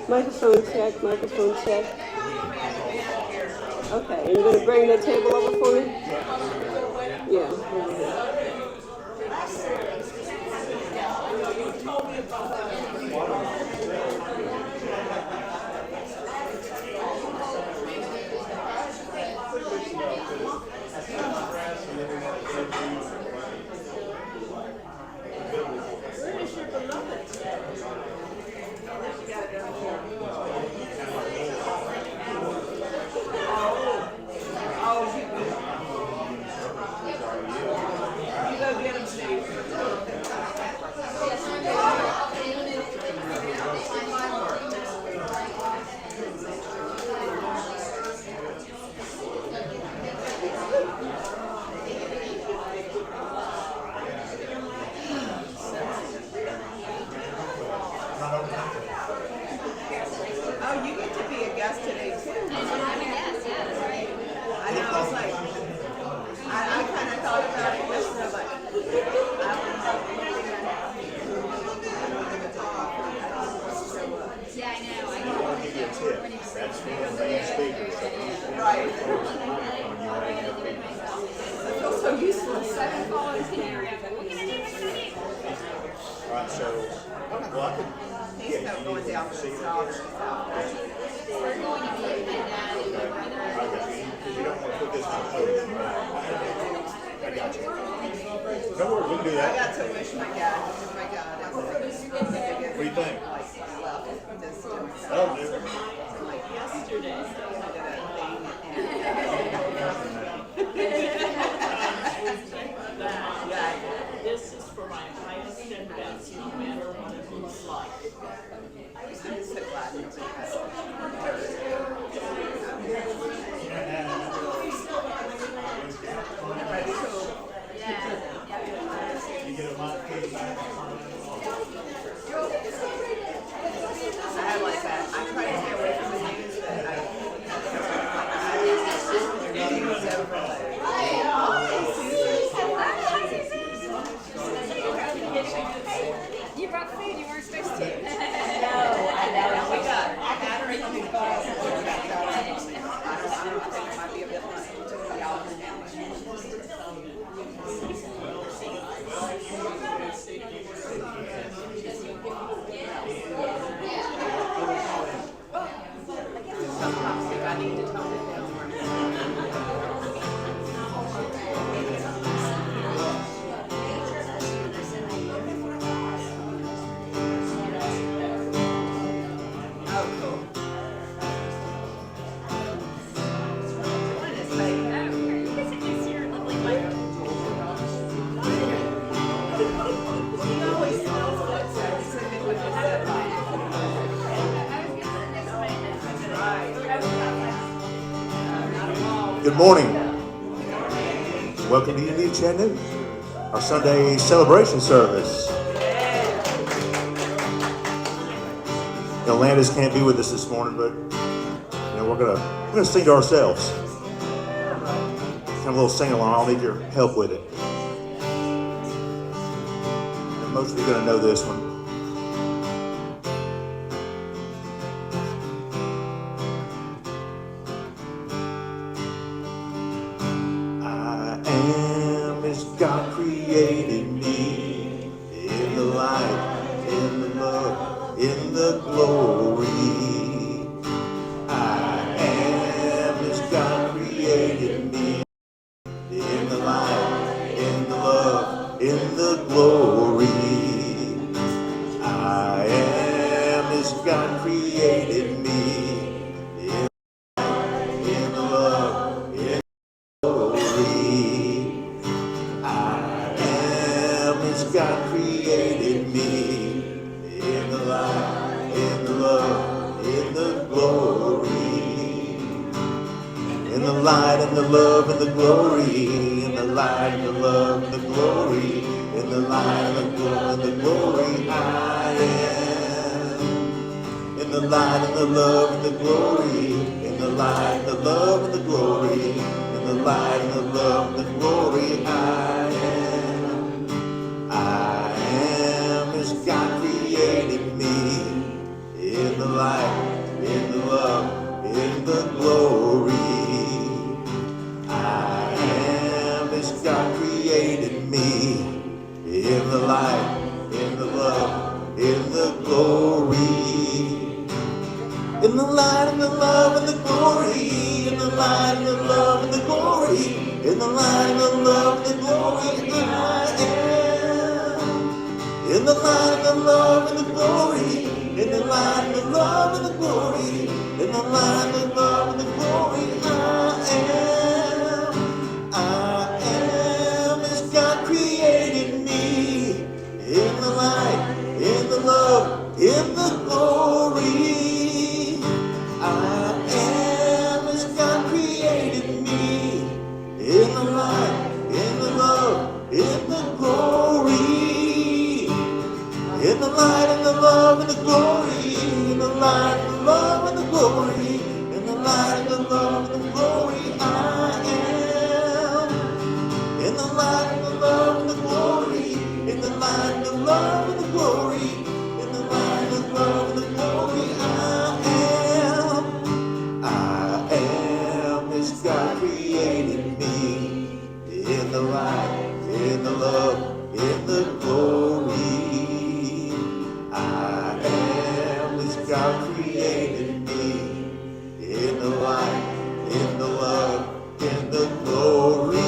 Microphone check, microphone check. Okay, and you're going to bring the table over for me? Yeah. Good morning. Welcome to Divinty Chattanooga, our Sunday celebration service. Landis can't be with us this morning, but we're gonna sing to ourselves. Kind of a little sing along. I'll need your help with it. And most of you are gonna know this one. God created me in the light, in the love, in the glory. I am as God created me in the light, in the love, in the glory. I am as God created me in the light, in the love, in the glory. God created me in the light, in the love, in the glory. In the light and the love and the glory. In the light and the love and the glory. In the light and the love and the glory. I am. In the light and the love and the glory. In the light and the love and the glory. In the light and the love and the glory. I am as God created me in the light, in the love, in the glory. I am as God created me, in the light, in the love, in the glory. In the light, in the love, and the glory. In the light, in the love, and the glory. In the light, in the love, and the glory. I am. In the light, in the love, and the glory. In the light, in the love, and the glory. In the light, in the love, and the glory. I am as God created me. In the light, in the love, in the glory. I am as God created me, in the light, in the love, in the glory. In the light, in the love, and the glory. In the light, in the love, and the glory. In the light, in the love, and the glory. I am. In the light, in the love, and the glory. In the light, in the love, and the glory. In the light, in the love, and the glory. I am as God created me, in the light, in the love, in the glory. I am as God created me, in the light, in the love, in the glory.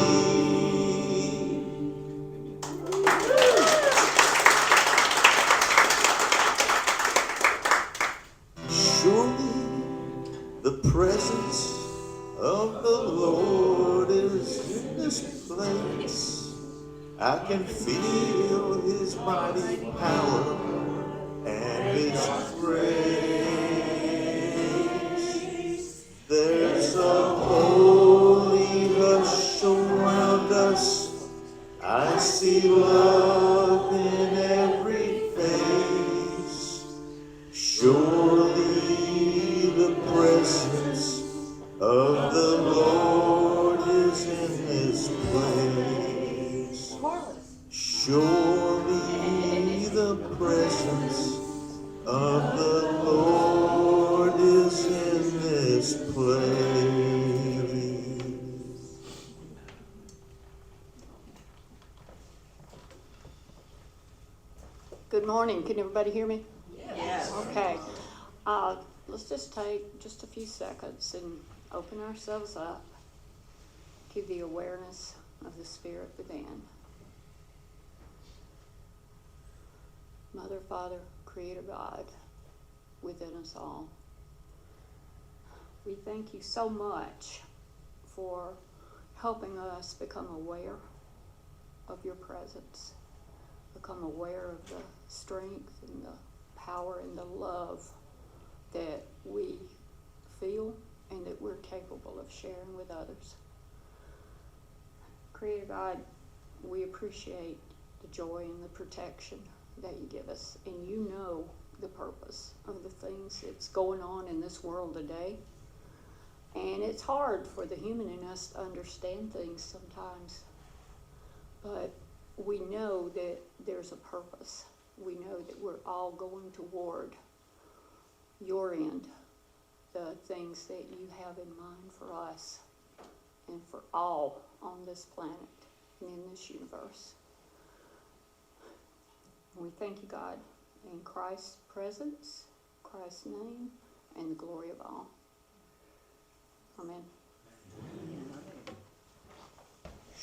Surely the presence of the Lord is in this place. I can feel His mighty power and His grace. There's a holy hush around us. I see love in every face. Surely the presence of the Lord is in this place. Surely the presence of the Lord is in this place. Good morning. Can everybody hear me? Yes. Okay. Let's just take just a few seconds and open ourselves up to the awareness of the Spirit within. Mother, Father, Creator God, within us all. We thank you so much for helping us become aware of your presence, become aware of the strength and the power and the love that we feel and that we're capable of sharing with others. Creator God, we appreciate the joy and the protection that you give us, and you know the purpose of the things that's going on in this world today. And it's hard for the human in us to understand things sometimes, but we know that there's a purpose. We know that we're all going toward your end, the things that you have in mind for us and for all on this planet and in this universe. And we thank you, God, in Christ's presence, Christ's name, and the glory of all. Amen.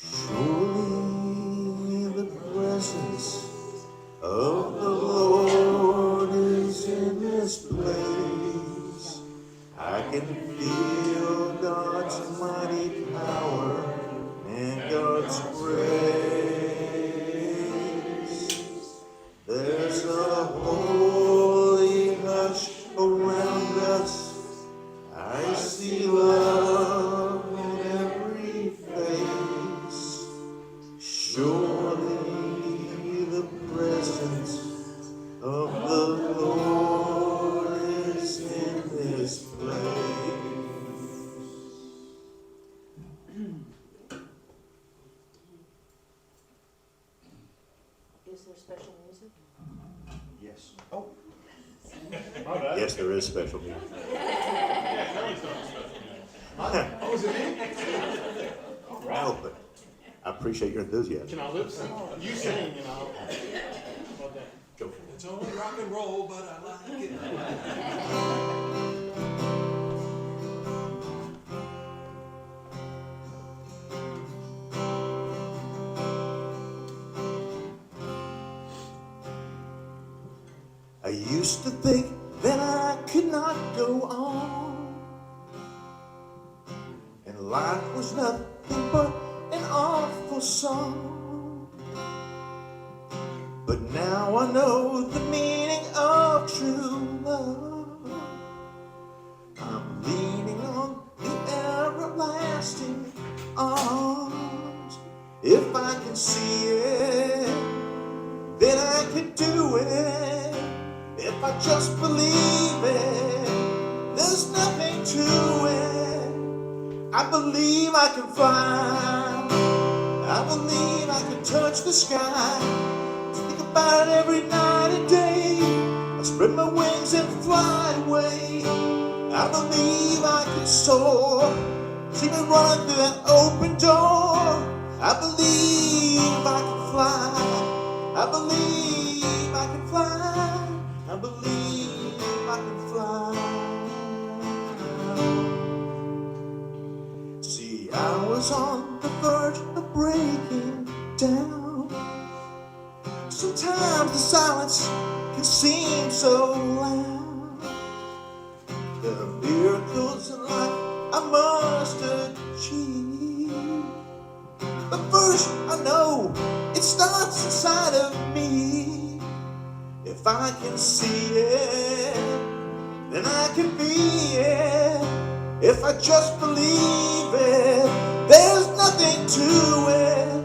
Surely the presence of the Lord is in this place. I can feel God's mighty power and God's grace. There's a holy hush around us. I see love in every face. Surely the presence of the Lord is in this place. Is there special music? Yes. Oh. Yes, Yes, there is special music. Oh, is it me? All right. No, but I appreciate your enthusiasm. Can I lip sync? You sing and I'll. About that. Go for it. It's only rock and roll, but I like it. I used to think that I could not go on, and life was nothing but an awful song. But now I know the meaning of true love. I'm leaning on the everlasting arms. If I can see it, then I can do it. If I just believe it, there's nothing to it. I believe I can fly. I believe I can touch the sky. Think about it every night and day. I spread my wings and fly away. I believe I can soar. See me run through that open door. I believe I can fly. I believe I can fly. I believe I can fly. See, I was on the verge of breaking down. Sometimes the silence can seem so loud. There are miracles in life I must achieve. But first I know it starts inside of me. If I can see it, then I can be it. If I just believe it, there's nothing to it.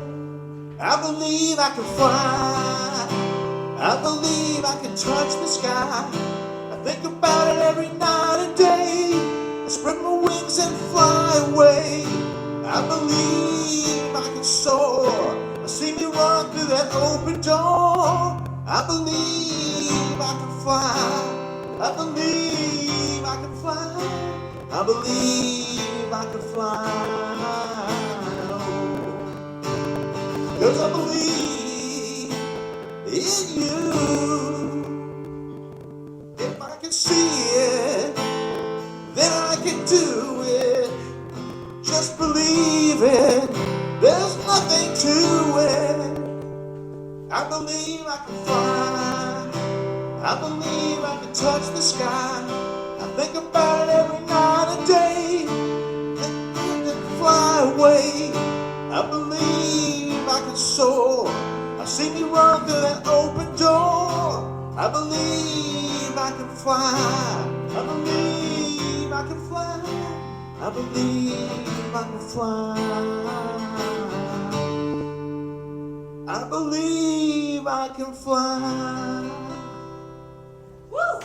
I believe I can fly. I believe I can touch the sky. I think about it every night and day. I spread my wings and fly away. I believe I can soar. I see me run through that open door. I believe I can fly. I believe I can fly. I believe I can fly. 'Cause I believe in you. If I can see it, then I can do it. Just believe it. There's nothing to it. I believe I can fly. I believe I can touch the sky. I think about it every night and day. Then I can fly away. I believe I can soar. I see me run through that open door. I believe I can fly. I believe I can fly. I believe I can fly. I believe I can fly. Woo!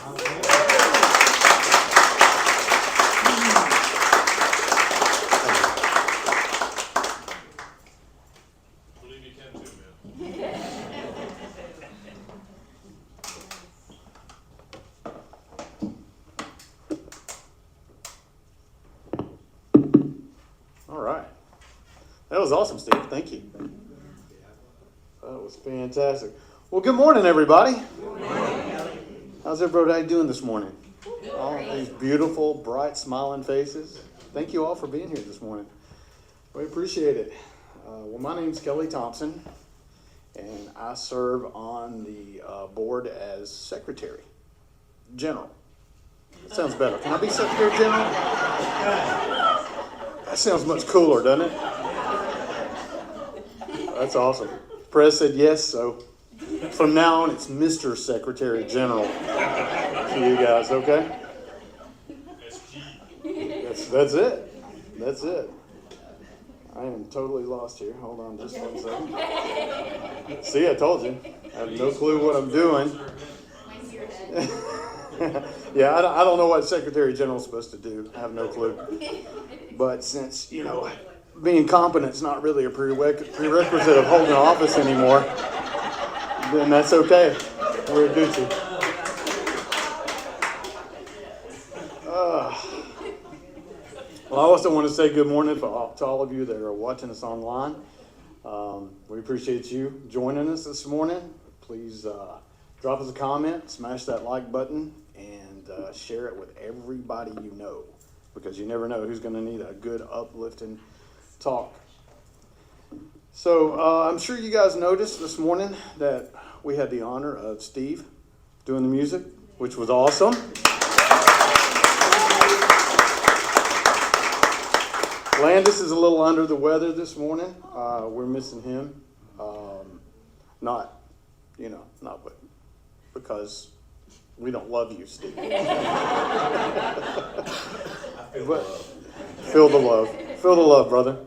Believe you can too, man. All right. That was awesome, Steve. Thank you. That was fantastic. Well, good morning, everybody. Good morning. How's everybody doing this morning? All these beautiful, bright, smiling faces. Thank you all for being here this morning. We appreciate it. Well, my name's Kelly Thompson, and I serve on the board as Secretary General. That sounds better. Can I be Secretary General? That sounds much cooler, doesn't it? That's awesome. Press said yes, so from now on it's Mr. Secretary General to you guys, okay? That's it. That's it. I am totally lost here. Hold on just 1 second. See, I told you. I have no clue what I'm doing. Yeah, I don't know what Secretary General's supposed to do. I have no clue. But since, being competent's not really a prerequisite of holding office anymore, then that's okay. We're Gucci. Well, I also want to say good morning to all of you that are watching us online. We appreciate you joining us this morning. Please drop us a comment, smash that like button, and share it with everybody you know, because you never know who's going to need a good, uplifting talk. So I'm sure you guys noticed this morning that we had the honor of Steve doing the music, which was awesome. Landis is a little under the weather this morning. We're missing him. Not because we don't love you, Steve. But feel the love. Feel the love, brother.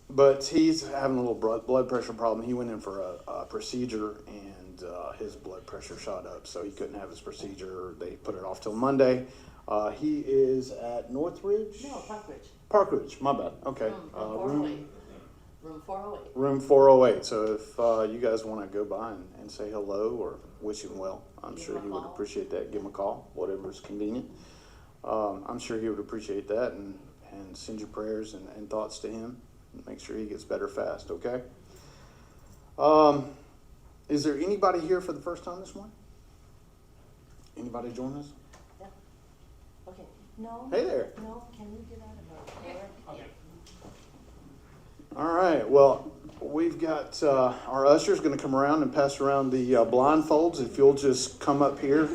But he's having a little blood pressure problem. He went in for a procedure, and his blood pressure shot up, so he couldn't have his procedure. They put it off till Monday. He is at Northridge? No, Parkridge. Parkridge, my bad. Okay. Room 408. Room 408. So if you guys want to go by and say hello or wish him well, I'm sure he would appreciate that. Give him a call, whatever is convenient. I'm sure he would appreciate that, and send your prayers and thoughts to him. Make sure he gets better fast, okay? Is there anybody here for the first time this morning? Anybody join us? Yeah. Okay. No. Hey there. No, can we get out of our Okay. All right. Well, we've got our usher's going to come around and pass around the blindfolds. If you'll just come up here.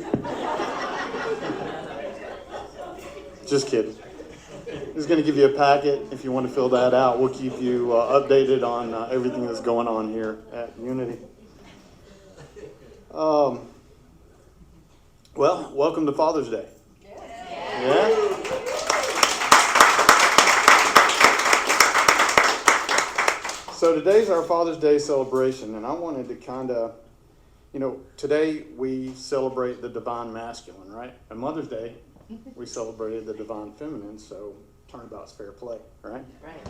Just kidding. He's going to give you a packet. If you want to fill that out, we'll keep you updated on everything that's going on here at Unity. Well, welcome to Father's Day. Yeah? So today's our Father's Day celebration, and I wanted to kind of, today we celebrate the divine masculine, right? And Mother's Day, we celebrated the divine feminine, so turnabout's fair play, right? Right.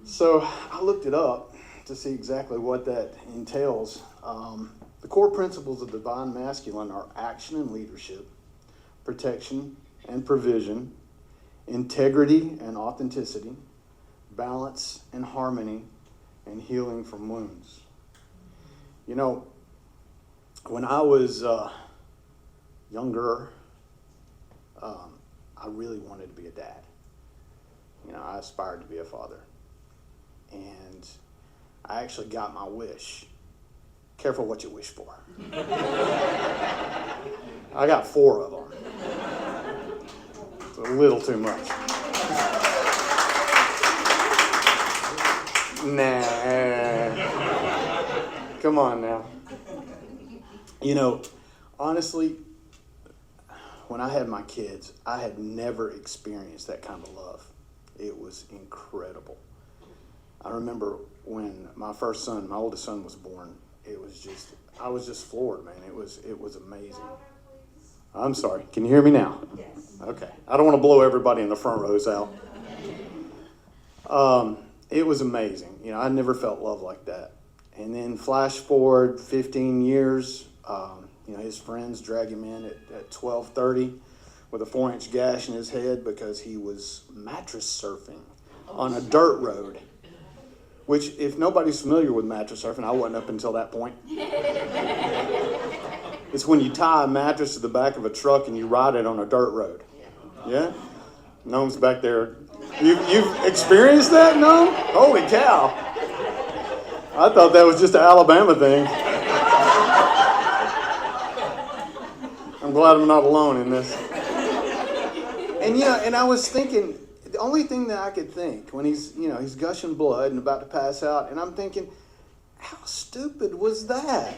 So I looked it up to see exactly what that entails. The core principles of divine masculine are action and leadership, protection and provision, integrity and authenticity, balance and harmony, and healing from wounds. When I was younger, I really wanted to be a dad. I aspired to be a father. And I actually got my wish. Careful what you wish for. I got 4 of them. It's a little too much. Nah. Come on now. Honestly, when I had my kids, I had never experienced that kind of love. It was incredible. I remember when my first son, my oldest son, was born, I was just floored, man. It was amazing. I'm sorry. Can you hear me now? Yes. Okay. I don't want to blow everybody in the front rows out. It was amazing. I never felt love like that. And then flash forward 15 years, his friends drag him in at 12:30 with a 4-inch gash in his head because he was mattress surfing on a dirt road. Which, if nobody's familiar with mattress surfing, I wasn't up until that point. It's when you tie a mattress to the back of a truck and you ride it on a dirt road. Yeah? Noam's back there. You've experienced that, Noam? Holy cow. I thought that was just an Alabama thing. I'm glad I'm not alone in this. And I was thinking, the only thing that I could think when he's gushing blood and about to pass out, and I'm thinking, how stupid was that?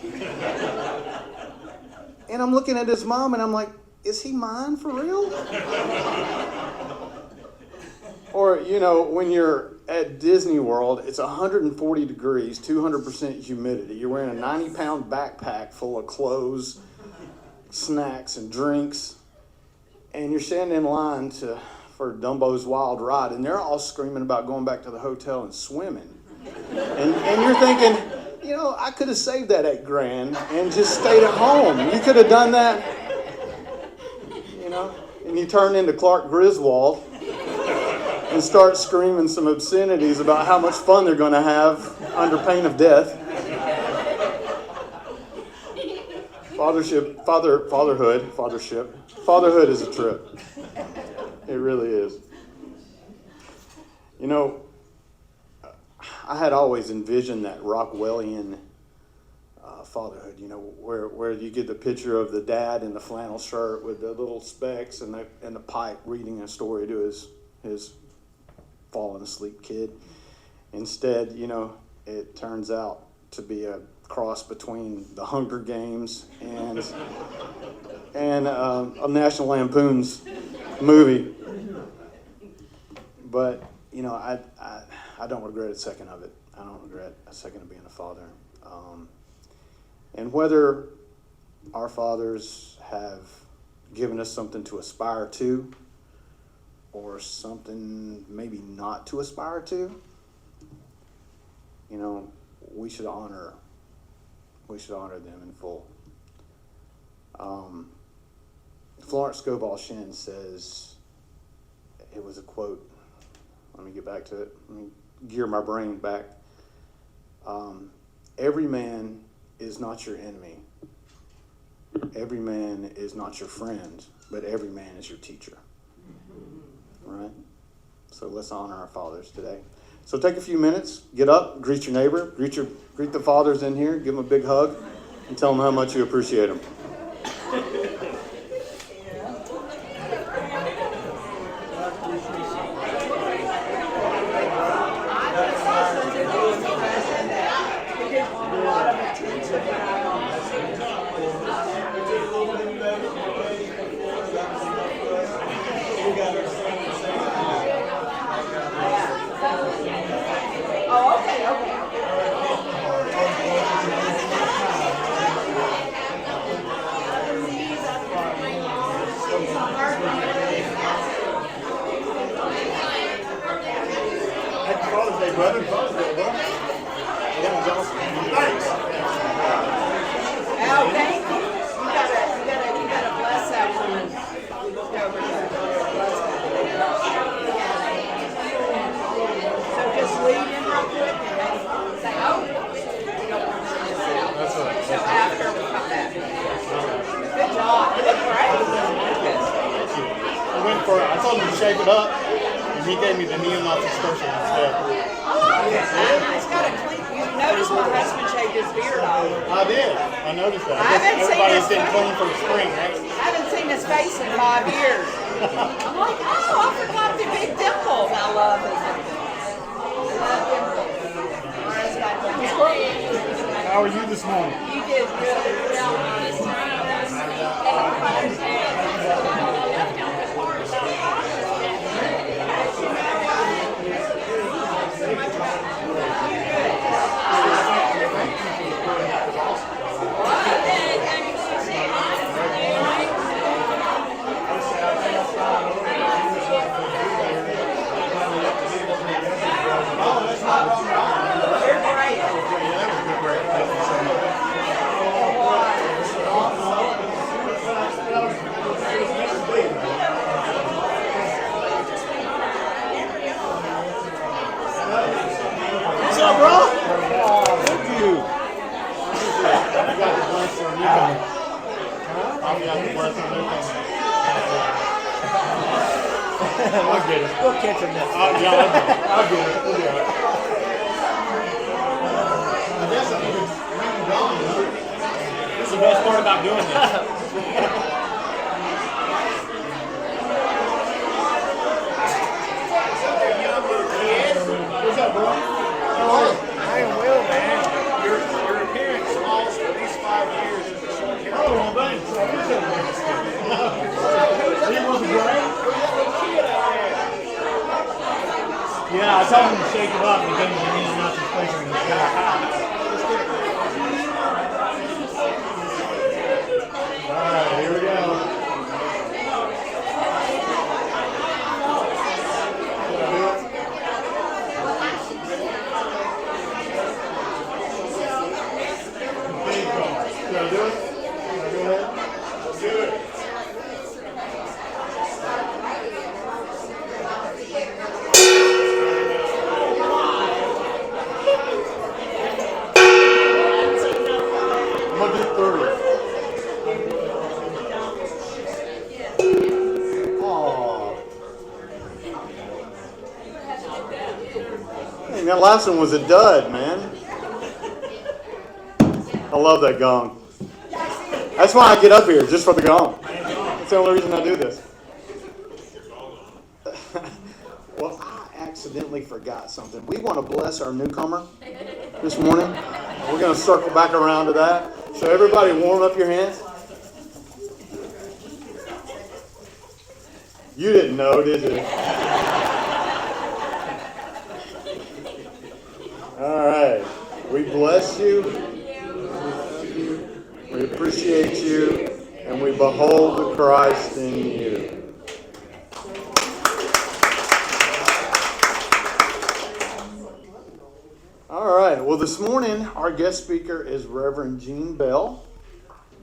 And I'm looking at his mom and I'm like, is he mine for real? Or, when you're at Disney World, it's 140 degrees, 200% humidity. You're wearing a 90-pound backpack full of clothes, snacks, and drinks. And you're standing in line for Dumbo's Wild Ride, and they're all screaming about going back to the hotel and swimming. And you're thinking, I could have saved that $8,000 and just stayed at home. You could have done that and you turn into Clark Griswold and start screaming some obscenities about how much fun they're going to have under pain of death. Fatherhood is a trip. It really is. I had always envisioned that Rockwellian fatherhood, where you get the picture of the dad in the flannel shirt with the little specs and the pipe reading a story to his fallen asleep kid. Instead, it turns out to be a cross between the Hunger Games and a National Lampoon's movie. But I don't regret a second of it. I don't regret a second of being a father. And whether our fathers have given us something to aspire to, or something maybe not to aspire to, we should honor them in full. Florence Scovel Shinn says, it was a quote, let me get back to it, let me gear my brain back. Every man is not your enemy. Every man is not your friend, but every man is your teacher. Right? So let's honor our fathers today. So take a few minutes, get up, greet your neighbor, greet the fathers in here, give them a big hug, and tell them how much you appreciate them. Brother, Father's Day, bro. That was awesome. Thanks. Oh, thank you. You gotta bless that woman. Look over there. Bless that. So just lead in real quick and then say, oh, you don't want to miss out. That's right. So after we come back. Good job. You look great. I told him to shape it up, and he gave me the neo-Nazi special instead. It's got a clean. You noticed my husband shaved his beard off. I did. I noticed that. I haven't seen Everybody's his getting face. clean for the spring, right? I haven't seen his face in 5 years. I'm like, oh, I forgot the big dimples. I love his dimples. How are you this morning? You did good. What's up, bro? Thank you. I got the bless on you coming. I got the bless on you coming. I'll get it. We'll catch him next I'll get it. We'll do it. I guess I'm even ringing gone. This is the best part about doing this. What's up, bro? I am Will, man. Your appearance lost at least 5 years in the short hair. Oh, well, thanks. He wasn't great? Yeah, I told him to shake it up and give him the neo-Nazi special in the Alright, here we go. Should I do it? Should I go ahead? Let's do it. that last one was a dud, man. I love that gong. That's why I get up here, just for the gong. That's the only reason I do this. Well, I accidentally forgot something. We want to bless our newcomer this morning. We're going to circle back around to that. So everybody warm up your hands. You didn't know, did you? All right. We bless you. We appreciate you. And we behold the Christ in you. All right. Well, this morning, our guest speaker is Reverend Jean Bell.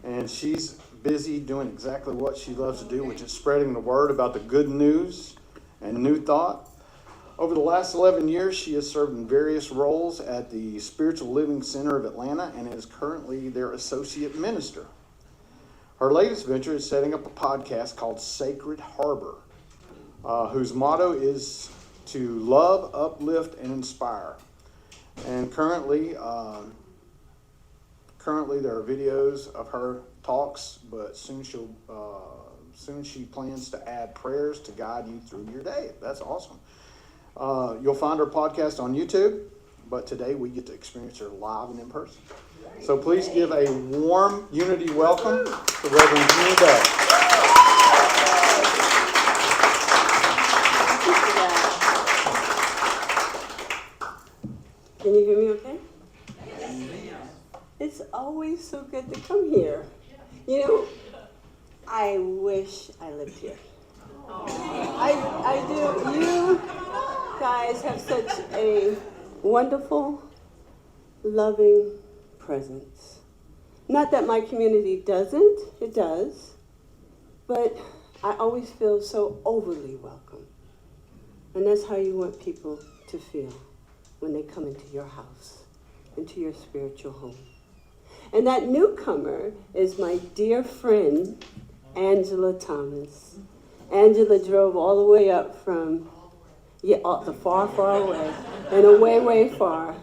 And she's busy doing exactly what she loves to do, which is spreading the word about the good news and new thought. Over the last 11 years, she has served in various roles at the Spiritual Living Center of Atlanta and is currently their associate minister. Her latest venture is setting up a podcast called Sacred Harbor, whose motto is to love, uplift, and inspire. And currently there are videos of her talks, but soon she plans to add prayers to guide you through your day. That's awesome. You'll find her podcast on YouTube, but today we get to experience her live and in person. So please give a warm Unity welcome to Reverend Jean Bell. Can you hear me okay? It's always so good to come here. You know, I wish I lived here. I do. You guys have such a wonderful, loving presence. Not that my community doesn't, it does, but I always feel so overly welcome. And that's how you want people to feel when they come into your house, into your spiritual home. And that newcomer is my dear friend, Angela Thomas. Angela drove all the way up from the far, far away, and away, way far,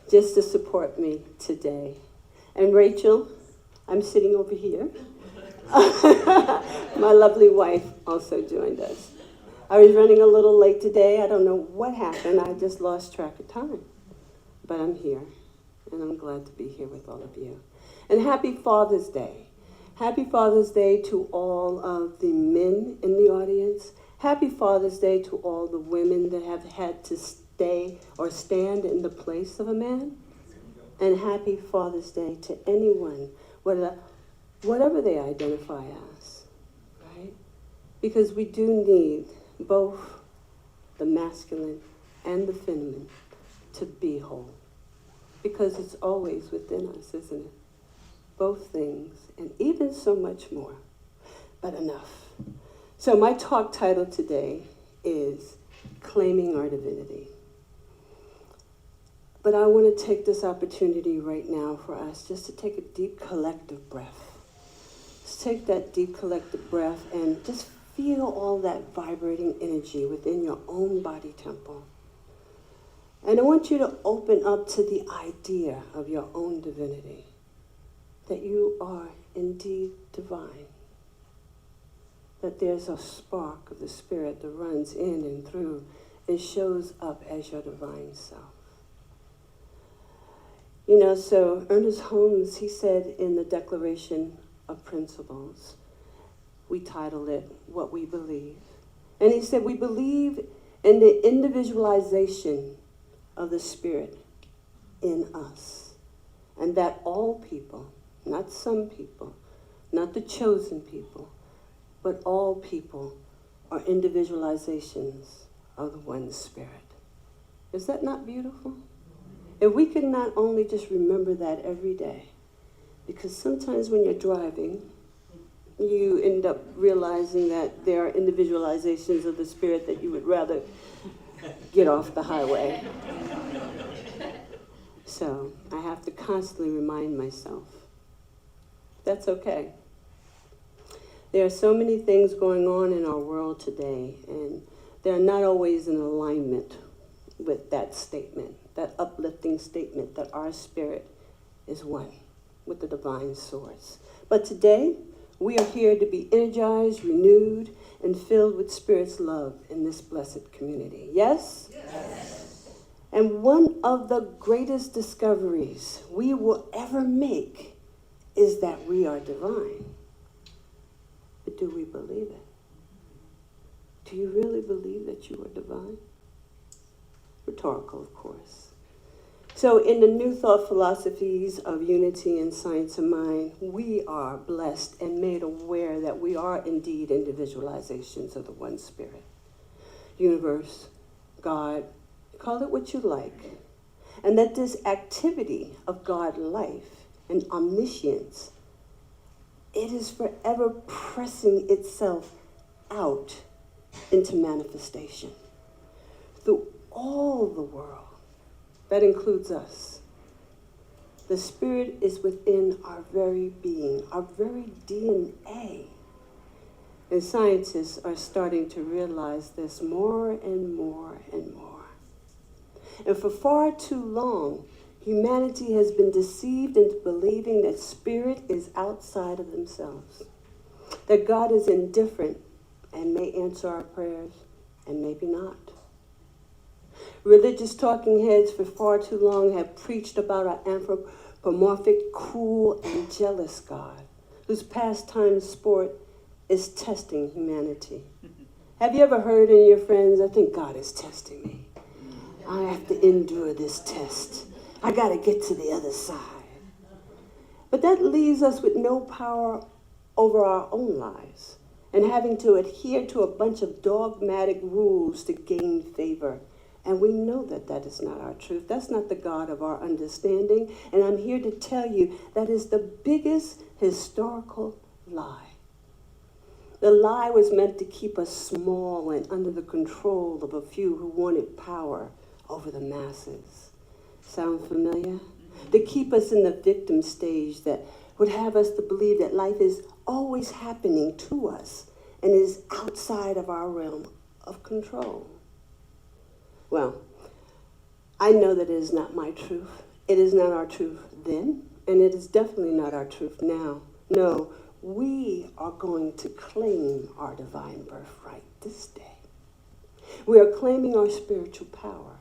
just to support me today. And Rachel, I'm sitting over here. My lovely wife also joined us. I was running a little late today. I don't know what happened. I just lost track of time. But I'm here, and I'm glad to be here with all of you. And happy Father's Day. Happy Father's Day to all of the men in the audience. Happy Father's Day to all the women that have had to stay or stand in the place of a man. And happy Father's Day to anyone, whatever they identify as, right? Because we do need both the masculine and the feminine to be whole. Because it's always within us, isn't it? Both things, and even so much more. But enough. So my talk title today is Claiming Our Divinity. But I want to take this opportunity right now for us just to take a deep collective breath. Just take that deep collective breath and just feel all that vibrating energy within your own body temple. And I want you to open up to the idea of your own divinity, that you are indeed divine, that there's a spark of the Spirit that runs in and through and shows up as your divine self. You know, so Ernest Holmes, he said in the Declaration of Principles, we titled it, What We Believe. And he said, we believe in the individualization of the Spirit in us. And that all people, not some people, not the chosen people, but all people are individualizations of the one Spirit. Is that not beautiful? If we could not only just remember that every day, because sometimes when you're driving, you end up realizing that there are individualizations of the Spirit that you would rather get off the highway. So I have to constantly remind myself. That's okay. There are so many things going on in our world today, and they're not always in alignment with that statement, that uplifting statement that our spirit is one with the divine source. But today, we are here to be energized, renewed, and filled with Spirit's love in this blessed community. Yes? Yes. And one of the greatest discoveries we will ever make is that we are divine. But do we believe it? Do you really believe that you are divine? Rhetorical, of course. So in the New Thought philosophies of unity and science of mind, we are blessed and made aware that we are indeed individualizations of the one spirit. Universe, God, call it what you like. And that this activity of God life and omniscience, it is forever pressing itself out into manifestation through all the world. That includes us. The Spirit is within our very being, our very DNA. And scientists are starting to realize this more and more and more. And for far too long, humanity has been deceived into believing that Spirit is outside of themselves, that God is indifferent and may answer our prayers and maybe not. Religious talking heads for far too long have preached about an anthropomorphic, cruel, and jealous God whose pastime sport is testing humanity. Have you ever heard in your friends, I think God is testing me. I have to endure this test. I got to get to the other side. But that leaves us with no power over our own lives and having to adhere to a bunch of dogmatic rules to gain favor. And we know that that is not our truth. That's not the God of our understanding. And I'm here to tell you that is the biggest historical lie. The lie was meant to keep us small and under the control of a few who wanted power over the masses. Sound familiar? To keep us in the victim stage that would have us to believe that life is always happening to us and is outside of our realm of control. Well, I know that it is not my truth. It is not our truth then, and it is definitely not our truth now. No, we are going to claim our divine birthright this day. We are claiming our spiritual power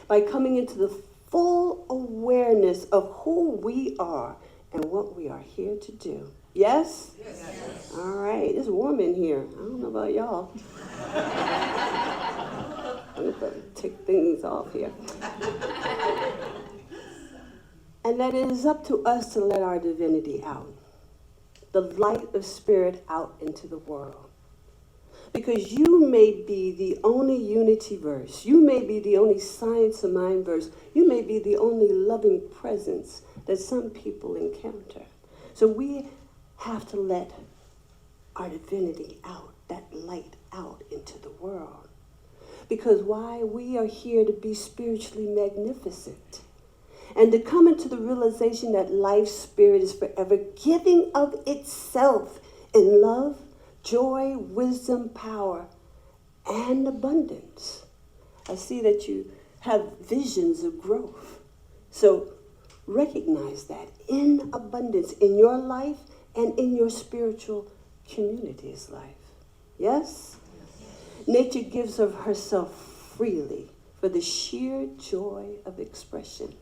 by coming into the full awareness of who we are and what we are here to do. Yes? Yes. All right, it's warm in here. I don't know about y'all. I'm going to take things off here. And that it is up to us to let our divinity out, the light of Spirit out into the world. Because you may be the only unity verse, you may be the only science of mind verse, you may be the only loving presence that some people encounter. So we have to let our divinity out, that light out into the world. Because why? We are here to be spiritually magnificent and to come into the realization that life's spirit is forever giving of itself in love, joy, wisdom, power, and abundance. I see that you have visions of growth. So recognize that in abundance in your life and in your spiritual community's life. Yes? Nature gives of herself freely for the sheer joy of expression.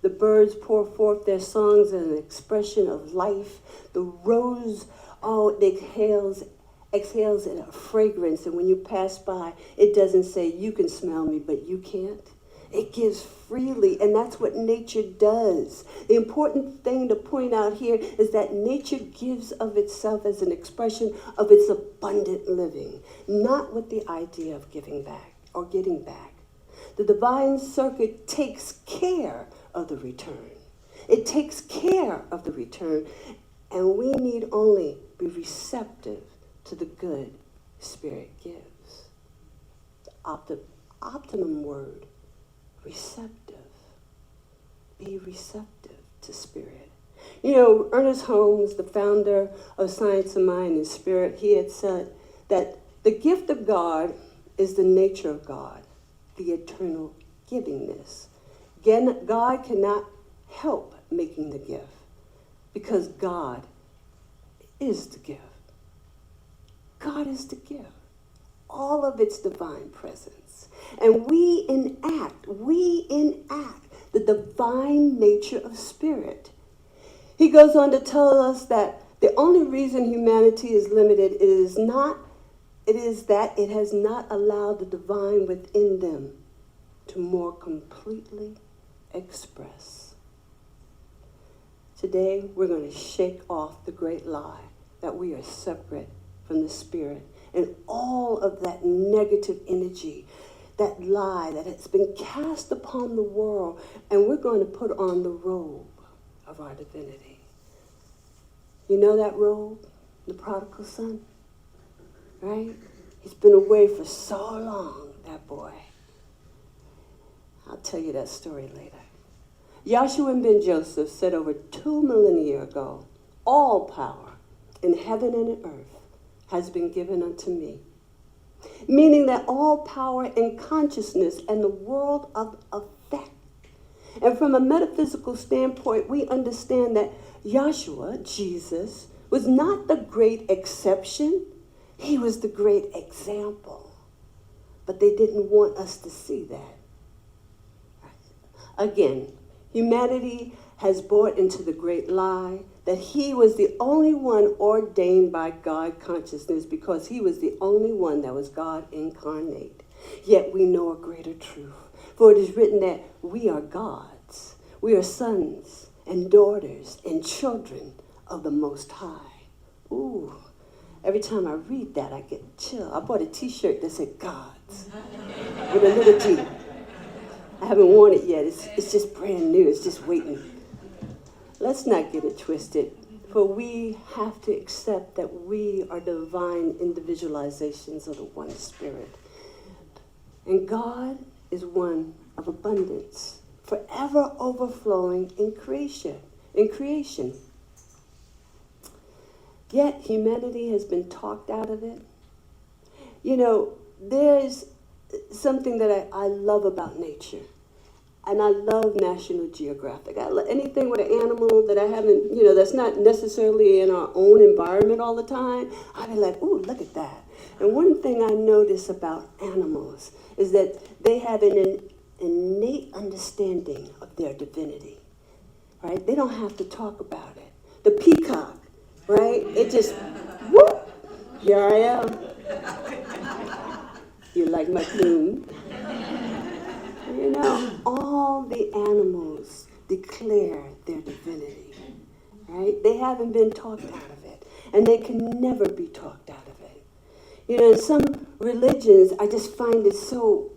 The birds pour forth their songs as an expression of life. The rose, it exhales in a fragrance, and when you pass by, it doesn't say, you can smell me, but you can't. It gives freely, and that's what nature does. The important thing to point out here is that nature gives of itself as an expression of its abundant living, not with the idea of giving back or getting back. The divine circuit takes care of the return. It takes care of the return, and we need only be receptive to the good Spirit gives. The optimum word, receptive. Be receptive to Spirit. You know, Ernest Holmes, the founder of Science of Mind and Spirit, he had said that the gift of God is the nature of God. the eternal givingness. Again, God cannot help making the gift because God is the gift. God is the gift. All of its divine presence. And we enact the divine nature of spirit. He goes on to tell us that the only reason humanity is limited is that it has not allowed the divine within them to more completely express. Today, we're going to shake off the great lie that we are separate from the Spirit and all of that negative energy, that lie that has been cast upon the world, and we're going to put on the robe of our divinity. You know that robe? The prodigal son? Right? He's been away for so long, that boy. I'll tell you that story later. Yahshua ben Joseph said over 2 millennia ago, all power in heaven and in earth has been given unto me. Meaning that all power in consciousness and the world of effect. And from a metaphysical standpoint, we understand that Yahshua, Jesus, was not the great exception. He was the great example. But they didn't want us to see that. Again, humanity has bought into the great lie that he was the only one ordained by God consciousness because he was the only one that was God incarnate. Yet we know a greater truth. For it is written that we are gods. We are sons and daughters and children of the Most High. Ooh, every time I read that, I get chill. I bought a t-shirt that said gods with a little G. I haven't worn it yet. It's just brand new. It's just waiting. Let's not get it twisted, for we have to accept that we are divine individualizations of the one Spirit. And God is one of abundance, forever overflowing in creation. Yet humanity has been talked out of it. You know, there's something that I love about nature. And I love National Geographic. I love anything with an animal that I haven't, that's not necessarily in our own environment all the time. I'd be like, ooh, look at that. And one thing I notice about animals is that they have an innate understanding of their divinity, right? They don't have to talk about it. The peacock, right? It just, whoop, here I am. You like my plume? All the animals declare their divinity, right? They haven't been talked out of it, and they can never be talked out of it. In some religions, I just find it so,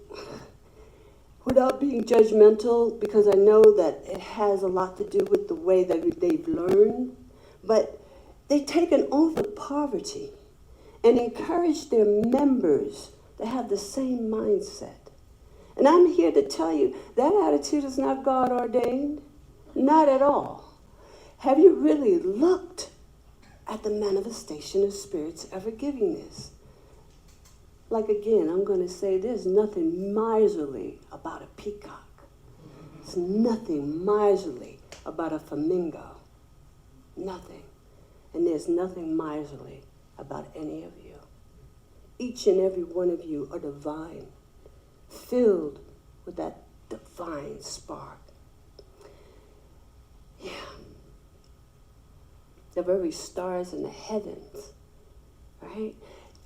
without being judgmental, because I know that it has a lot to do with the way that they've learned, but they take an oath of poverty and encourage their members to have the same mindset. And I'm here to tell you, that attitude is not God ordained. Not at all. Have you really looked at the manifestation of Spirit's ever givingness? Like again, I'm going to say there's nothing miserly about a peacock. There's nothing miserly about a flamingo. Nothing. And there's nothing miserly about any of you. Each and every one of you are divine, filled with that divine spark. Yeah. The very stars in the heavens, right?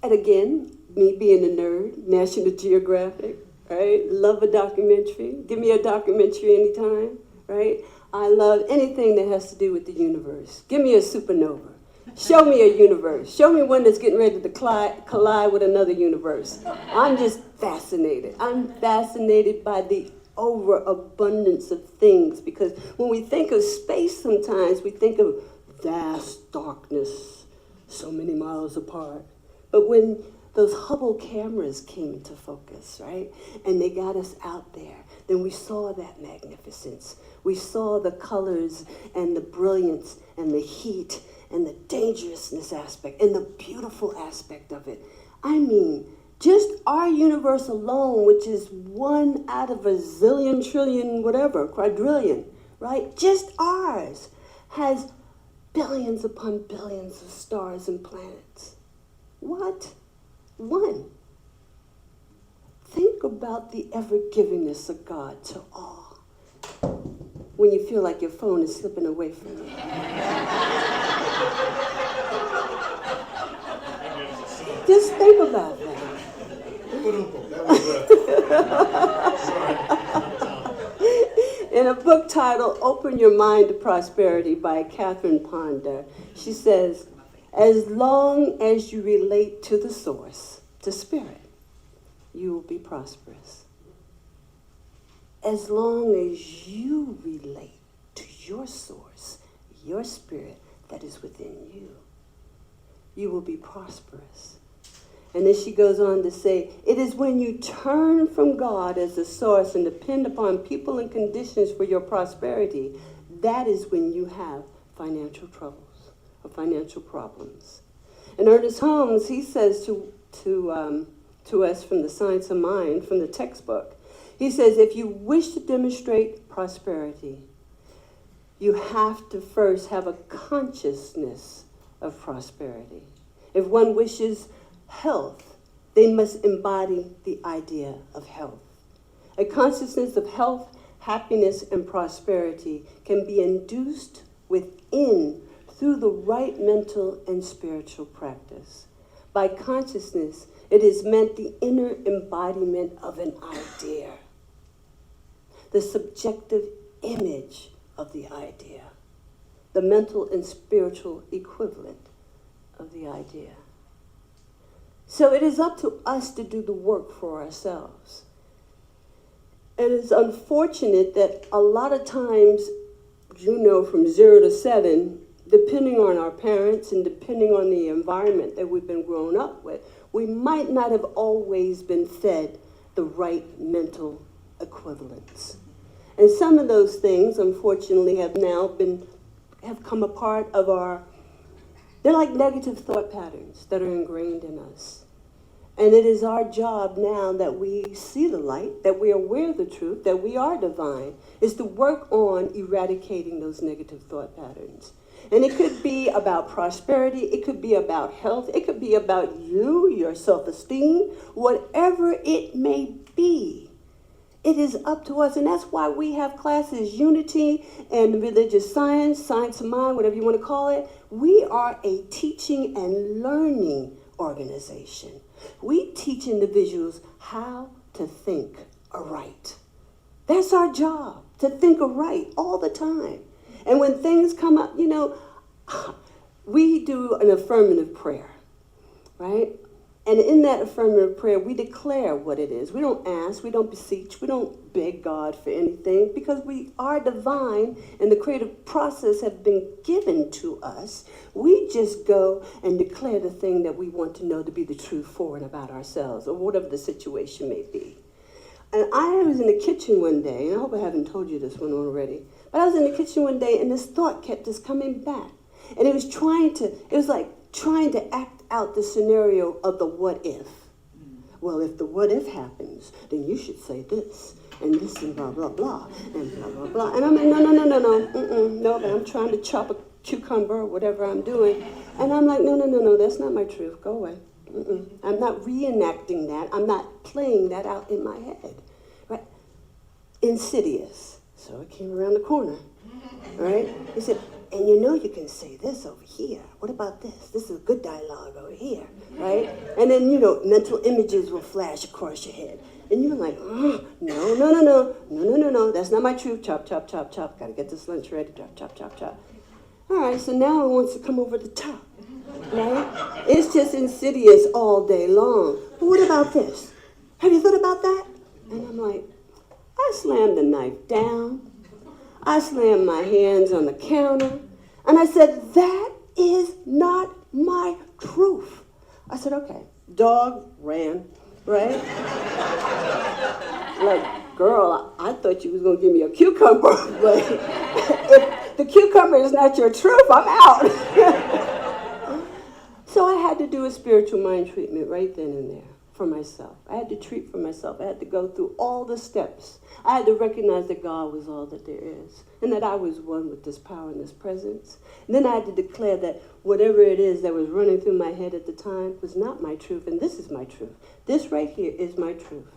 And again, me being a nerd, National Geographic, right? Love a documentary. Give me a documentary anytime, right? I love anything that has to do with the universe. Give me a supernova. Show me a universe. Show me one that's getting ready to collide with another universe. I'm just fascinated. I'm fascinated by the overabundance of things, because when we think of space sometimes, we think of vast darkness, so many miles apart. But when those Hubble cameras came into focus, right, and they got us out there, then we saw that magnificence. We saw the colors and the brilliance and the heat and the dangerousness aspect and the beautiful aspect of it. I mean, Just our universe alone, which is 1 out of a zillion, trillion, whatever, quadrillion, right? Just ours has billions upon billions of stars and planets. What? 1. Think about the ever-givingness of God to all when you feel like your phone is slipping away from you. Just think about that. In a book titled Open Your Mind to Prosperity by Catherine Ponder, she says, as long as you relate to the source, to spirit, you will be prosperous. As long as you relate to your source, your spirit that is within you, you will be prosperous. And then she goes on to say, it is when you turn from God as the source and depend upon people and conditions for your prosperity, that is when you have financial troubles or financial problems. And Ernest Holmes, he says to us from the Science of Mind, from the textbook, he says, if you wish to demonstrate prosperity, you have to first have a consciousness of prosperity. If one wishes health, they must embody the idea of health. A consciousness of health, happiness, and prosperity can be induced within through the right mental and spiritual practice. By consciousness, it is meant the inner embodiment of an idea, the subjective image of the idea, the mental and spiritual equivalent of the idea. So it is up to us to do the work for ourselves. It is unfortunate that a lot of times, from 0 to 7, depending on our parents and depending on the environment that we've been grown up with, we might not have always been fed the right mental equivalents. And some of those things, unfortunately, have come a part of they're like negative thought patterns that are ingrained in us. And it is our job now that we see the light, that we are aware of the truth, that we are divine, is to work on eradicating those negative thought patterns. And it could be about prosperity, it could be about health, it could be about you, your self-esteem, whatever it may be. It is up to us, and that's why we have classes, Unity and Religious Science, Science of Mind, whatever you want to call it. We are a teaching and learning organization. We teach individuals how to think aright. That's our job, to think aright all the time. And when things come up, we do an affirmative prayer, right? And in that affirmative prayer, we declare what it is. We don't ask, we don't beseech, we don't beg God for anything because we are divine and the creative process have been given to us. We just go and declare the thing that we want to know to be the truth for and about ourselves or whatever the situation may be. And I was in the kitchen one day, and I hope I haven't told you this one already, but I was in the kitchen one day and this thought kept just coming back. And it was like trying to act out the scenario of the what if. Well, if the what if happens, then you should say this and this and blah, blah, blah, and blah, blah, blah. And I'm like, no, but I'm trying to chop a cucumber or whatever I'm doing. And I'm like, no, that's not my truth. Go away. I'm not reenacting that. I'm not playing that out in my head. Right? Insidious. So it came around the corner. Right? He said, and you can say this over here. What about this? This is a good dialogue over here, right? And then, mental images will flash across your head. And you're like, no, that's not my truth. Chop, chop, chop, chop. Gotta get this lunch ready. Chop, chop, chop, chop. All right, so now it wants to come over the top, right? It's just insidious all day long. But what about this? Have you thought about that? And I'm like, I slammed the knife down. I slammed my hands on the counter, and I said, that is not my truth. I said, okay. Dog ran, right? Like, girl, I thought you was going to give me a cucumber, but if the cucumber is not your truth, I'm out. So I had to do a spiritual mind treatment right then and there for myself. I had to treat for myself. I had to go through all the steps. I had to recognize that God was all that there is and that I was one with this power and this presence. And then I had to declare that whatever it is that was running through my head at the time was not my truth, and this is my truth. This right here is my truth.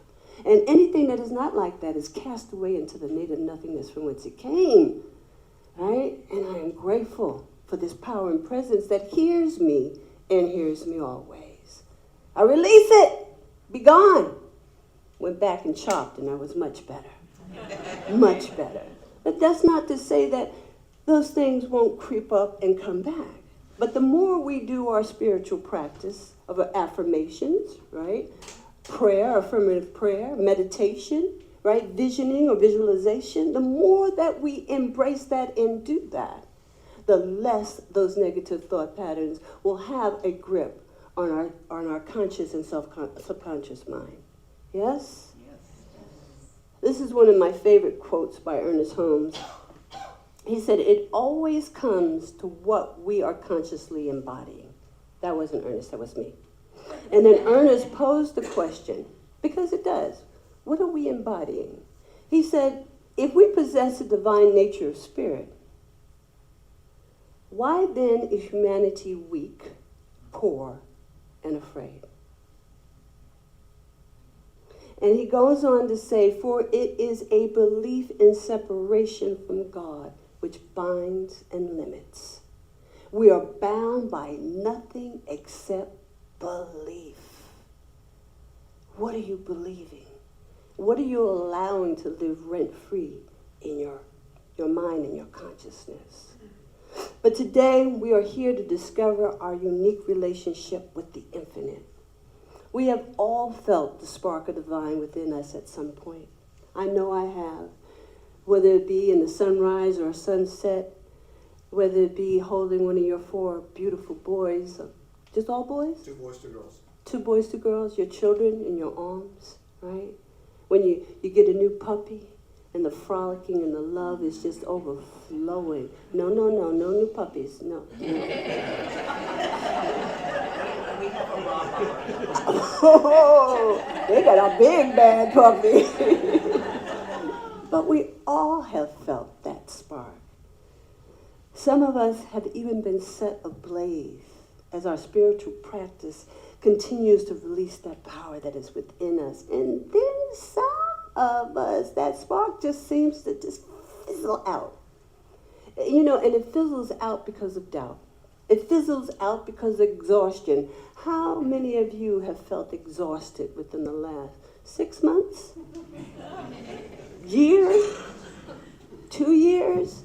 And anything that is not like that is cast away into the native nothingness from whence it came. Right? And I am grateful for this power and presence that hears me and hears me always. I release it. Be gone. Went back and chopped, and I was much better. Much better. But that's not to say that those things won't creep up and come back. But the more we do our spiritual practice of affirmations, right? Prayer, affirmative prayer, meditation, right? Visioning or visualization, the more that we embrace that and do that, the less those negative thought patterns will have a grip on our conscious and subconscious mind. Yes? This is one of my favorite quotes by Ernest Holmes. He said, "It always comes to what we are consciously embodying." That wasn't Ernest, that was me. And then Ernest posed the question, because it does, what are we embodying? He said, if we possess a divine nature of spirit, why then is humanity weak, poor, and afraid? And he goes on to say, for it is a belief in separation from God which binds and limits. We are bound by nothing except belief. What are you believing? What are you allowing to live rent-free in your mind and your consciousness? But today we are here to discover our unique relationship with the infinite. We have all felt the spark of divine within us at some point. I know I have. Whether it be in the sunrise or a sunset, whether it be holding one of your 4 beautiful boys, just all boys? 2 boys, 2 girls. 2 boys, 2 girls, your children in your arms, right? When you get a new puppy and the frolicking and the love is just overflowing. No new puppies, no. Oh, they got a big bad puppy. But we all have felt that spark. Some of us have even been set ablaze as our spiritual practice continues to release that power that is within us. And then some of us, that spark just seems to just fizzle out. You know, and it fizzles out because of doubt. It fizzles out because of exhaustion. How many of you have felt exhausted within the last 6 months? Year? 2 years?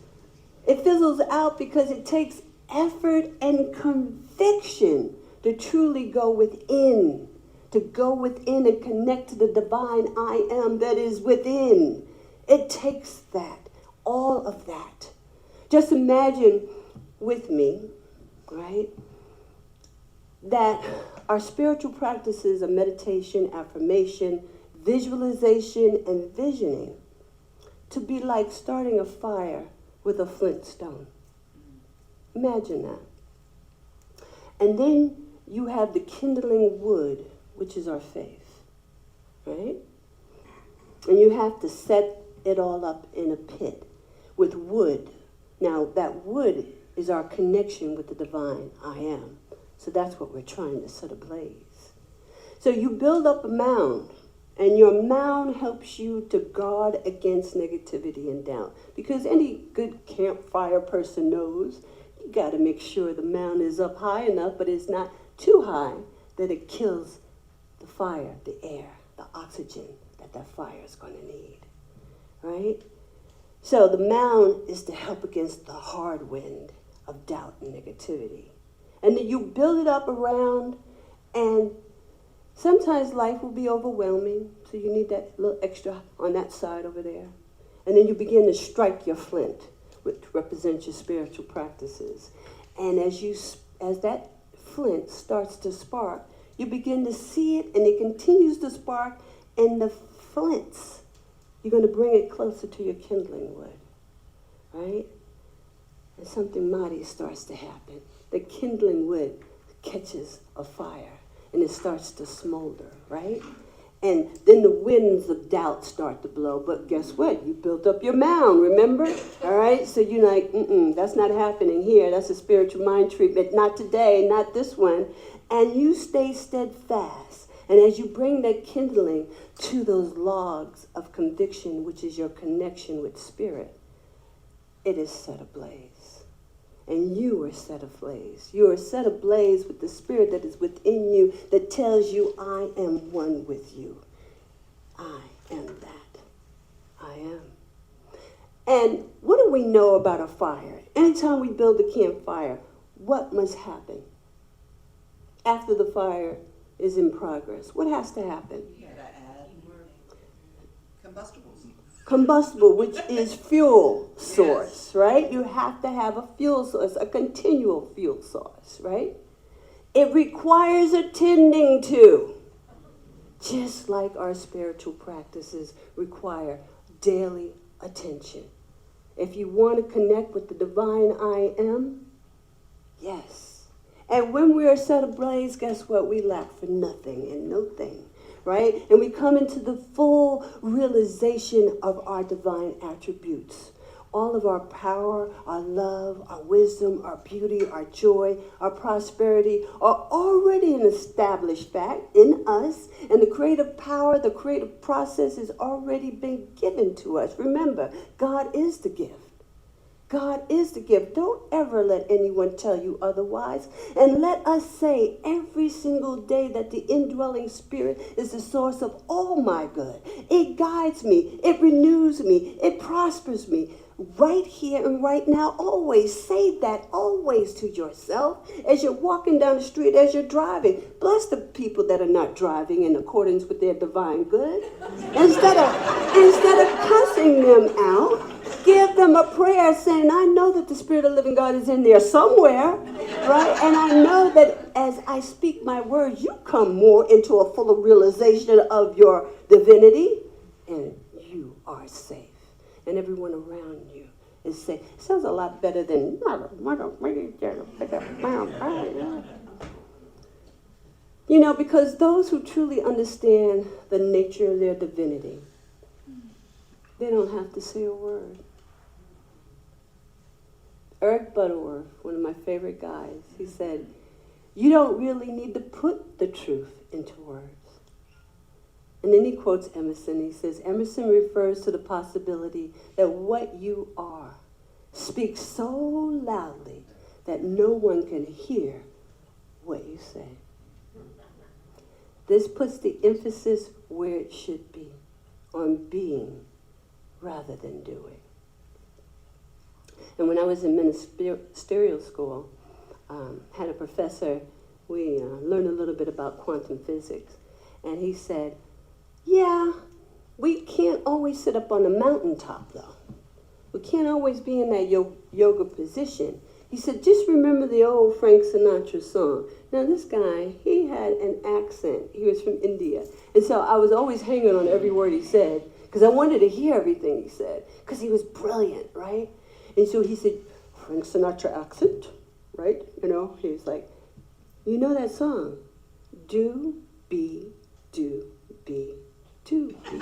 It fizzles out because it takes effort and conviction to truly go within, and connect to the divine I am that is within. It takes that, all of that. Just imagine with me, right, that our spiritual practices of meditation, affirmation, visualization, and visioning to be like starting a fire with a flint stone. Imagine that. And then you have the kindling wood, which is our faith, right? And you have to set it all up in a pit with wood. Now, that wood is our connection with the divine I am. So that's what we're trying to set ablaze. So you build up a mound, and your mound helps you to guard against negativity and doubt. Because any good campfire person knows you got to make sure the mound is up high enough, but it's not too high that it kills the fire, the air, the oxygen that fire is going to need, right? So the mound is to help against the hard wind of doubt and negativity. And then you build it up around, and sometimes life will be overwhelming, so you need that little extra on that side over there. And then you begin to strike your flint, which represents your spiritual practices. And as that flint starts to spark, you begin to see it, and it continues to spark, and the flints, you're going to bring it closer to your kindling wood, right? And something mighty starts to happen. The kindling wood catches a fire, and it starts to smolder, right? And then the winds of doubt start to blow. But guess what? You built up your mound, remember? All right? So you're like, that's not happening here. That's a spiritual mind treatment. Not today, not this one. And you stay steadfast. And as you bring that kindling to those logs of conviction, which is your connection with spirit, it is set ablaze. And you are set ablaze. You are set ablaze with the spirit that is within you that tells you, I am one with you. I am that. I am. And what do we know about a fire? Anytime we build a campfire, what must happen? After the fire is in progress, what has to happen? You gotta add combustibles. Combustible, which is fuel source, right? You have to have a fuel source, a continual fuel source, right? It requires attending to, just like our spiritual practices require daily attention. If you want to connect with the divine I am, yes. And when we are set ablaze, guess what? We lack for nothing and no thing. Right? And we come into the full realization of our divine attributes. All of our power, our love, our wisdom, our beauty, our joy, our prosperity are already an established fact in us. And the creative power, the creative process has already been given to us. Remember, God is the gift. God is the gift. Don't ever let anyone tell you otherwise. And let us say every single day that the indwelling spirit is the source of all my good. It guides me. It renews me. It prospers me. Right here and right now, always say that always to yourself as you're walking down the street, as you're driving. Bless the people that are not driving in accordance with their divine good. Instead of cussing them out, give them a prayer saying, I know that the Spirit of the living God is in there somewhere, right? And I know that as I speak my words, you come more into a fuller realization of your divinity, and you are safe. And everyone around you is safe. It sounds a lot better than, you know, because those who truly understand the nature of their divinity, they don't have to say a word. Eric Butterworth, one of my favorite guys, he said, you don't really need to put the truth into words. And then he quotes Emerson. He says, Emerson refers to the possibility that what you are speaks so loudly that no one can hear what you say. This puts the emphasis where it should be, on being rather than doing. And when I was in ministerial school, had a professor, we learned a little bit about quantum physics. And he said, yeah, we can't always sit up on the mountaintop, though. We can't always be in that yoga position. He said, just remember the old Frank Sinatra song. Now, this guy, he had an accent. He was from India. And so I was always hanging on every word he said because I wanted to hear everything he said because he was brilliant, right? And so he said, Frank Sinatra accent, right? You know, he was like, you know that song? Do, be, do, be, do, be.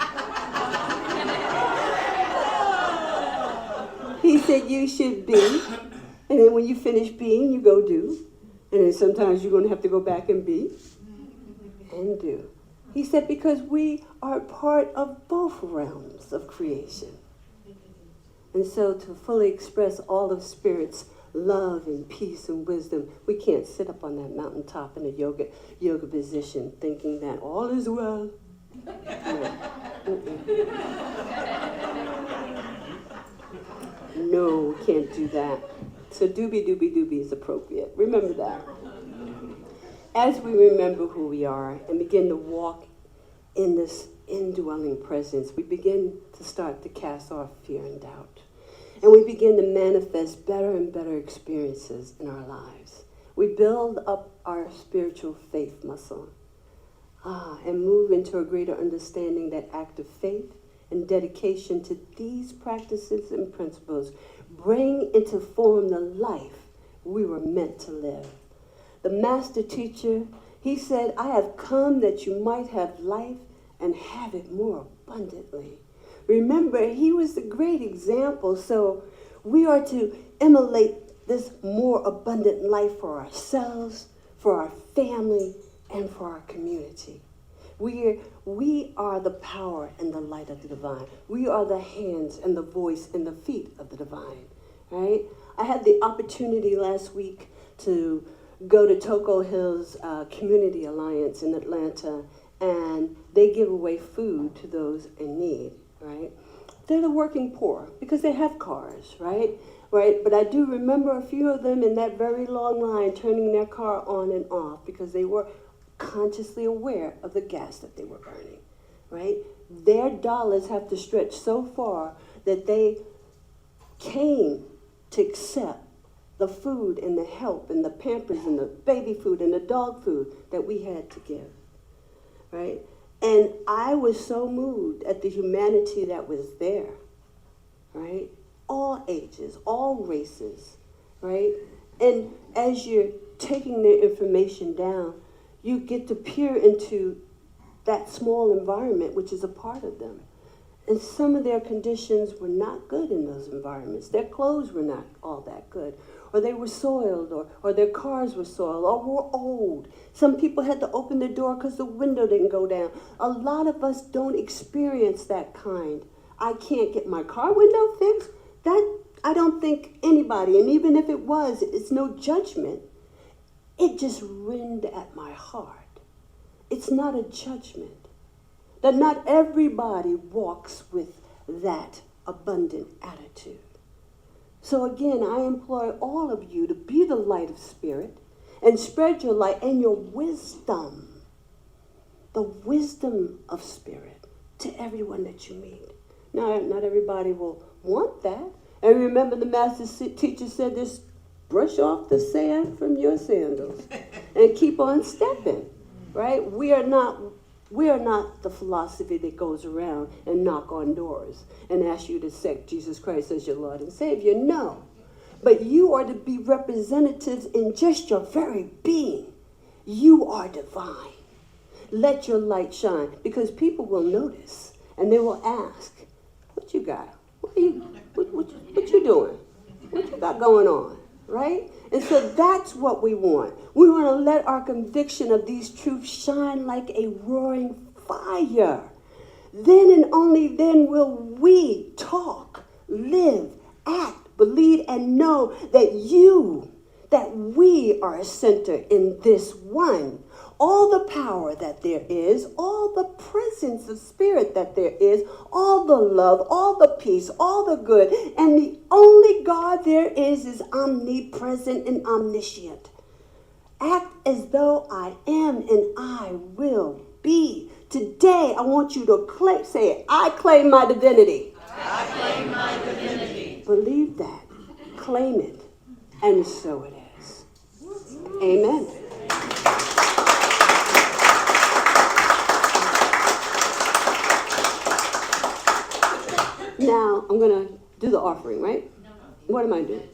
He said, you should be. And then when you finish being, you go do. And then sometimes you're going to have to go back and be and do. He said, because we are part of both realms of creation. And so to fully express all of Spirit's love and peace and wisdom, we can't sit up on that mountaintop in a yoga position thinking that all is well. No, we can't do that. So doobie doobie doobie is appropriate. Remember that. As we remember who we are and begin to walk in this indwelling presence, we begin to start to cast off fear and doubt. And we begin to manifest better and better experiences in our lives. We build up our spiritual faith muscle and move into a greater understanding that act of faith and dedication to these practices and principles bring into form the life we were meant to live. The master teacher, He said, I have come that you might have life and have it more abundantly. Remember, he was the great example, so we are to emulate this more abundant life for ourselves, for our family, and for our community. We are the power and the light of the divine. We are the hands and the voice and the feet of the divine, right? I had the opportunity last week to go to Toco Hills Community Alliance in Atlanta, and they give away food to those in need, right? They're the working poor because they have cars, right? Right? But I do remember a few of them in that very long line turning their car on and off because they were consciously aware of the gas that they were burning, right? Their dollars have to stretch so far that they came to accept the food and the help and the Pampers and the baby food and the dog food that we had to give, right? And I was so moved at the humanity that was there, right? All ages, all races, right? And as you're taking their information down, you get to peer into that small environment, which is a part of them. And some of their conditions were not good in those environments. Their clothes were not all that good, or they were soiled, or their cars were soiled, or were old. Some people had to open their door because the window didn't go down. A lot of us don't experience that kind. I can't get my car window fixed. That, I don't think anybody, and even if it was, it's no judgment. It just rend at my heart. It's not a judgment. That not everybody walks with that abundant attitude. So again, I implore all of you to be the light of spirit and spread your light and your wisdom, the wisdom of spirit, to everyone that you meet. Now, not everybody will want that. And remember, the master teacher said this: brush off the sand from your sandals and keep on stepping, right? We are not the philosophy that goes around and knock on doors and ask you to accept Jesus Christ as your Lord and Savior. No. But you are to be representatives in just your very being. You are divine. Let your light shine, because people will notice and they will ask, what you got? What you doing? What you got going on? Right? And so that's what we want. We want to let our conviction of these truths shine like a roaring fire. Then and only then will we talk, live, act, believe, and know that we are a center in this one. All the power that there is, all the presence of spirit that there is, all the love, all the peace, all the good, and the only God there is omnipresent and omniscient. Act as though I am and I will be. Today, I want you to say it. I claim my divinity. I claim my divinity. Believe that. Claim it. And so it is. Amen. Now, I'm going to do the offering, right? No. What am I doing?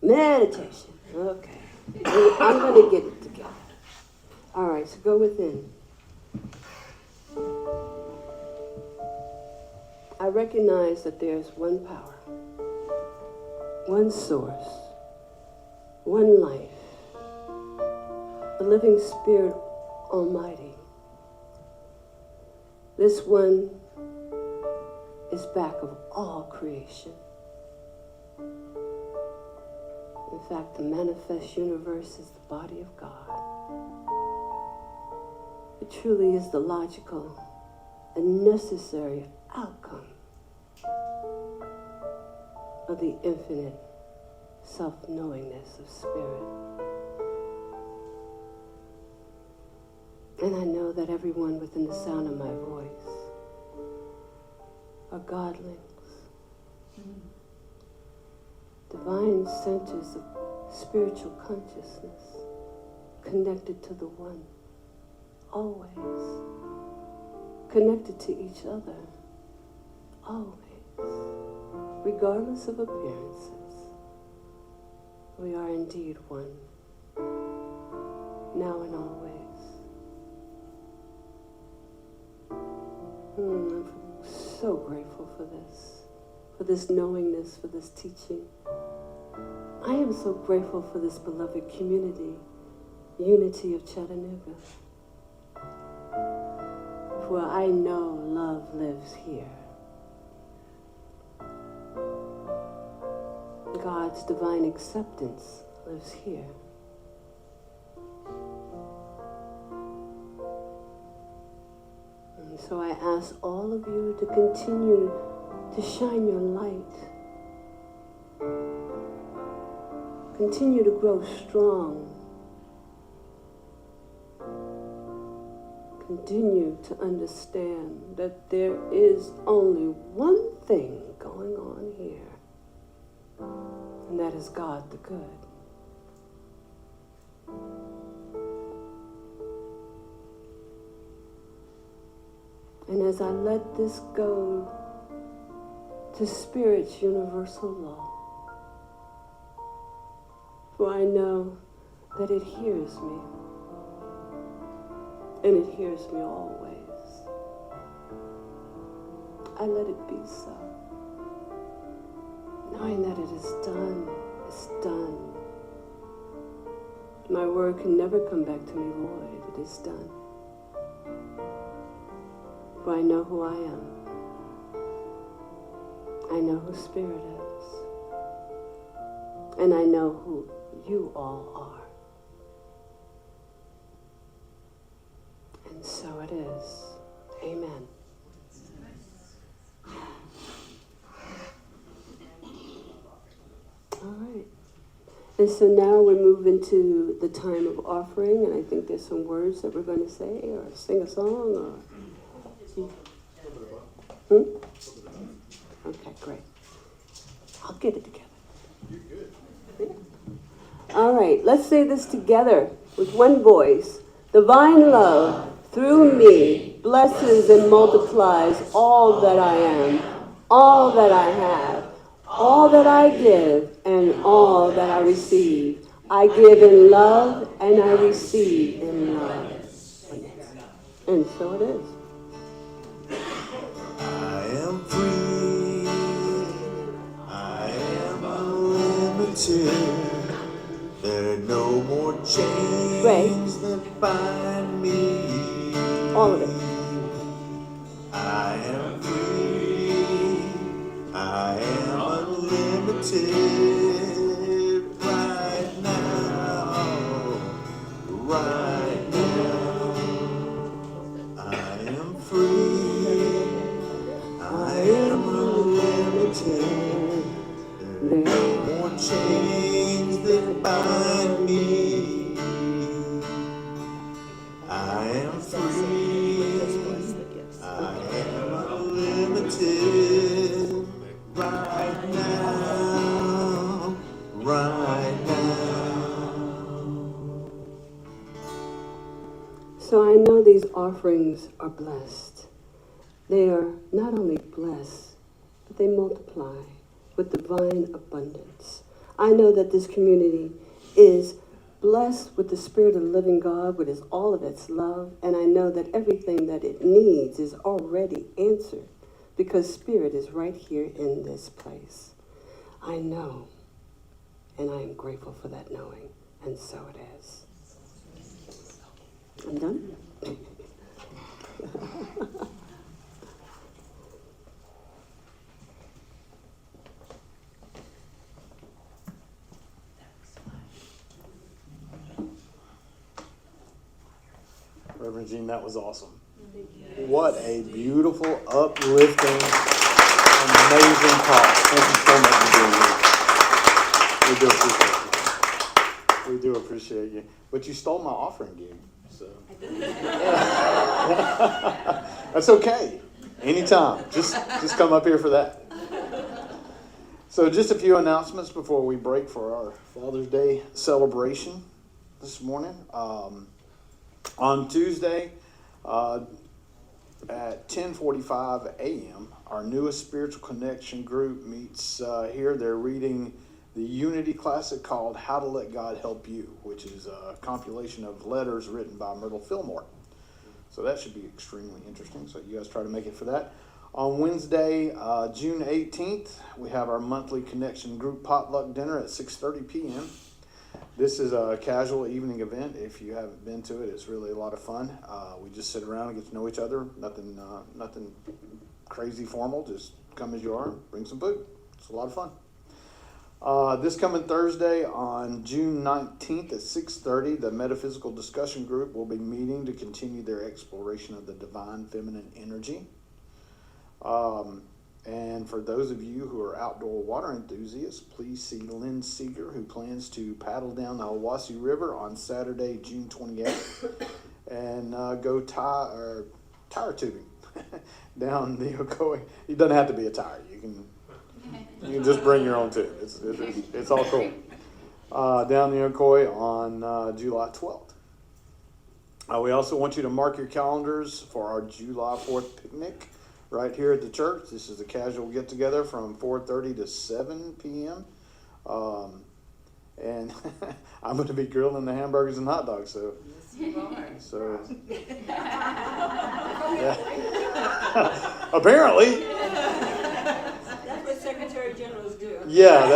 Meditation. Okay. I'm going to get it together. All right, so go within. I recognize that there's one power, one source, one life, the living Spirit Almighty. This one is back of all creation. In fact, the manifest universe is the body of God. It truly is the logical and necessary outcome of the infinite self-knowingness of spirit. And I know that everyone within the sound of my voice are godlings, divine centers of spiritual consciousness, connected to the one, always, connected to each other, always, regardless of appearances. We are indeed one, now and always. I'm so grateful for this knowingness, for this teaching. I am so grateful for this beloved community, Unity of Chattanooga. For I know love lives here. God's divine acceptance lives here. And so I ask all of you to continue to shine your light. Continue to grow strong. Continue to understand that there is only one thing going on here, and that is God the Good. And as I let this go to Spirit's universal law, for I know that it hears me, and it hears me always. I let it be so, knowing that it is done, it's done. My word can never come back to me void, it is done. For I know who I am. I know who Spirit is. And I know who you all are. And so it is. Amen. All right. And so now we move into the time of offering, and I think there's some words that we're going to say, or sing a song, or... Okay, great. I'll get it together. You're good. Yeah. All right, let's say this together with one voice. Divine love through me blesses and multiplies all that I am, all that I have, all that I give, and all that I receive. I give in love, and I receive in love. And so it is. I am free, I am unlimited. There are no more chains that bind me. All of it. I am free, I am unlimited right now, right now. I am free, I am unlimited. There are no more chains that bind me. I am free, I am unlimited right now, right now. So I know these offerings are blessed. They are not only blessed, but they multiply with divine abundance. I know that this community is blessed with the Spirit of the living God, with all of its love, and I know that everything that it needs is already answered because Spirit is right here in this place. I know, and I am grateful for that knowing, and so it is. I'm done? Reverend Jean, that was awesome. What a beautiful, uplifting, amazing talk. Thank you so much for being here. We do appreciate you. But you stole my offering gig, so. That's okay. Anytime. Just come up here for that. So just a few announcements before we break for our Father's Day celebration this morning. On Tuesday at 10:45 a.m., our newest spiritual connection group meets here. They're reading the Unity classic called How to Let God Help You, which is a compilation of letters written by Myrtle Fillmore. So that should be extremely interesting. So you guys try to make it for that. On Wednesday, June 18th, we have our monthly Connection Group Potluck Dinner at 6:30 p.m. This is a casual evening event. If you haven't been to it, it's really a lot of fun. We just sit around and get to know each other. Nothing crazy formal. Just come as you are, bring some food. It's a lot of fun. This coming Thursday on June 19th at 6:30, the Metaphysical Discussion Group will be meeting to continue their exploration of the divine feminine energy. And for those of you who are outdoor water enthusiasts, please see Lynn Seeger, who plans to paddle down the Hiwassee River on Saturday, June 28th, and go tire tubing down the Ocoee. It doesn't have to be a tire. You can just bring your own tube. It's all cool. Down the Ocoee on July 12th. We also want you to mark your calendars for our July 4th picnic right here at the church. This is a casual get-together from 4:30 to 7 p.m. And I'm going to be grilling the hamburgers and hot dogs. So yeah. Apparently. That's what Secretary Generals do. Yeah,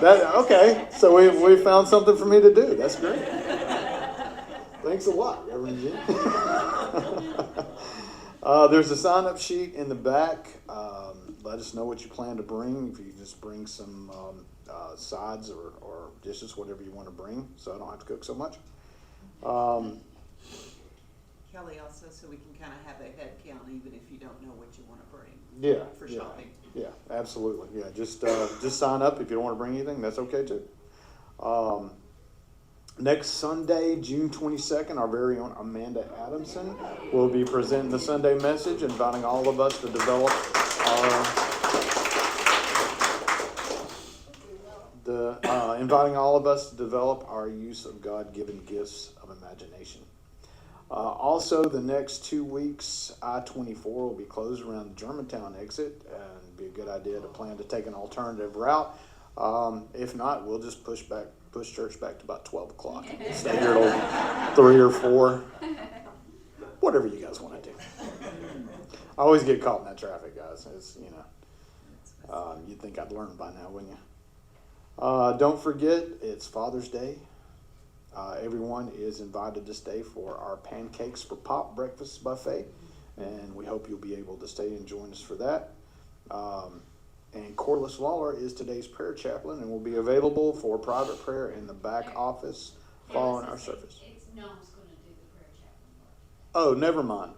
that. Okay, so we found something for me to do. That's great. Thanks a lot, Reverend Jean. There's a sign-up sheet in the back. Let us know what you plan to bring. If you just bring some sides or dishes, whatever you want to bring, so I don't have to cook so much. Kelly also, so we can kind of have a head count, even if you don't know what you want to bring. Yeah, For yeah, shopping. yeah, absolutely. Yeah, just sign up. If you don't want to bring anything, that's okay too. Next Sunday, June 22nd, our very own Amanda Adamson will be presenting the Sunday message, inviting all of us to develop our use of God-given gifts of imagination. Also, the next 2 weeks, I-24 will be closed around the Germantown exit, and it'd be a good idea to plan to take an alternative route. If not, we'll just push church back to about 12 o'clock. Stay here till 3 or 4. Whatever you guys want to do. I always get caught in that traffic, guys. It's, you'd think I'd learn by now, wouldn't you? Don't forget, it's Father's Day. Everyone is invited to stay for our Pancakes for Pop breakfast buffet, and we hope you'll be able to stay and join us for that. And Corliss Lawler is today's prayer chaplain and will be available for private prayer in the back office following our service. It's Noam's going to do the prayer chaplain work. Oh, never mind.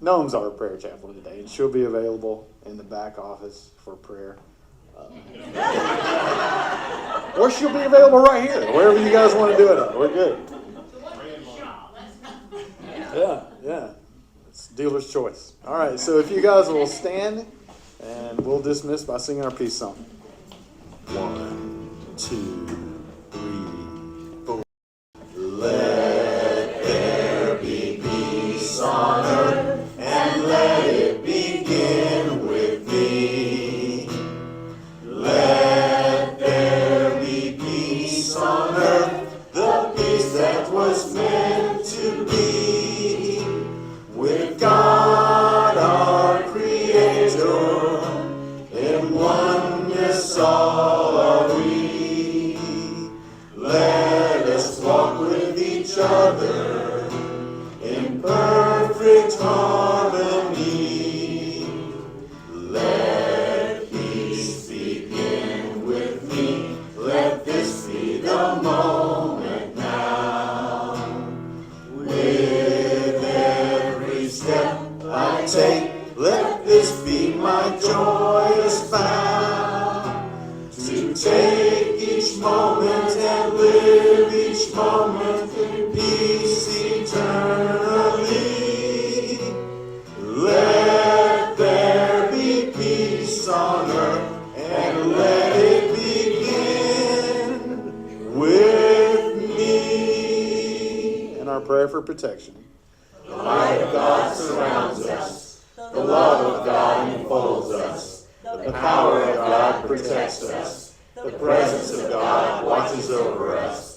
Noam's our prayer chaplain today, and she'll be available in the back office for prayer. Or she'll be available right here, wherever you guys want to do it at. We're good. Yeah. It's dealer's choice. All right, so if you guys will stand, and we'll dismiss by singing our peace song. 1, 2, 3, 4. Let there be peace on earth, and let it begin with me. Let there be peace on earth, the peace that was meant to be. With God our Creator, in oneness all are we. Let us walk with each other in perfect harmony. Let peace begin with me. Let this be the moment now. With every step I take, let this be my joyous vow. To take each moment and live each moment in peace eternally. Let there be peace on earth, and let it begin with me. And our prayer for protection. The light of God surrounds us. The love of God enfolds us. The power of God protects us. The presence of God watches over us.